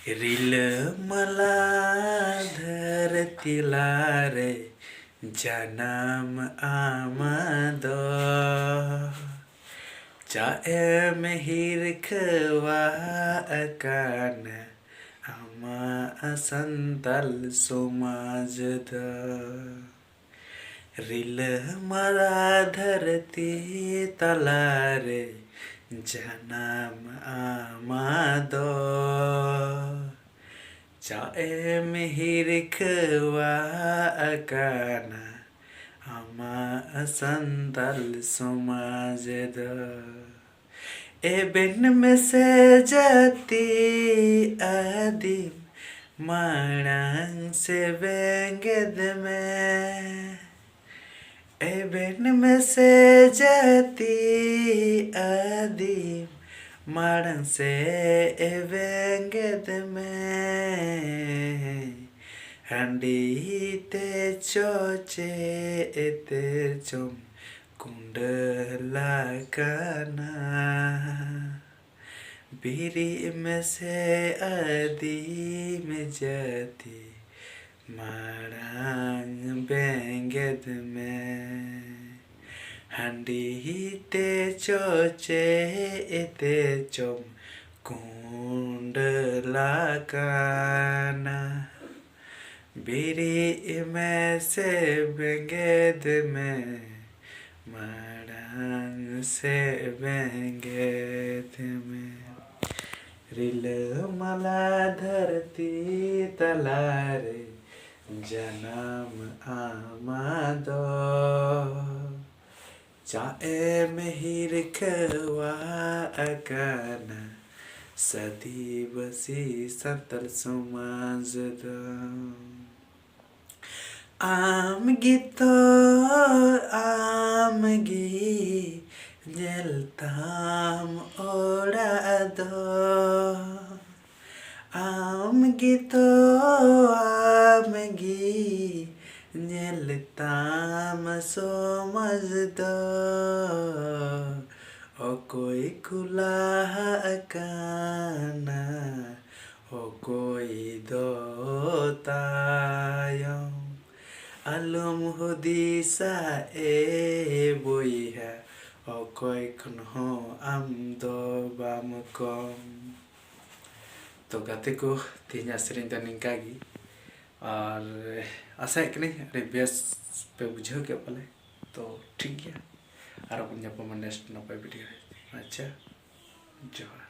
रिलमला धरतीला रे जन्म आमद चाएम हिरखवा अकान आमा संतल समाजद रिलमला धरती तलारे जन्म आमद चाएम हिरखवा अकाना आमा संतल समाजद एबेन में से जाती आदिम मांग से वेंगद में एबेन में से जाती आदिम मांग से वेंगद में हंडी ते चोचे एते चुम कुंडला काना बीरी में से आदि में जाती मारांग बेंगद में हंडी ते चोचे एते चुम कुंडला काना बीरी में से बेंगद में मारांग से बेंगद में रिलमला धरती तलारे जन्म आमद चाएम हिरखवा अकाना सदी बसी संतल समाजद आमगी जलताम ओराद आमगी जलताम समझद ओ कोई खुला काना ओ कोई दोतायम अलम हुदिसा ए बोइहा अकोय खनहो आम दो बाम कम तो गाते को तीन सेरें तो निंका गी और आशा कनी बेस पे बुझे के बोले तो ठीक गया और अपन नेक्स्ट नपाय वीडियो अच्छा जोहार।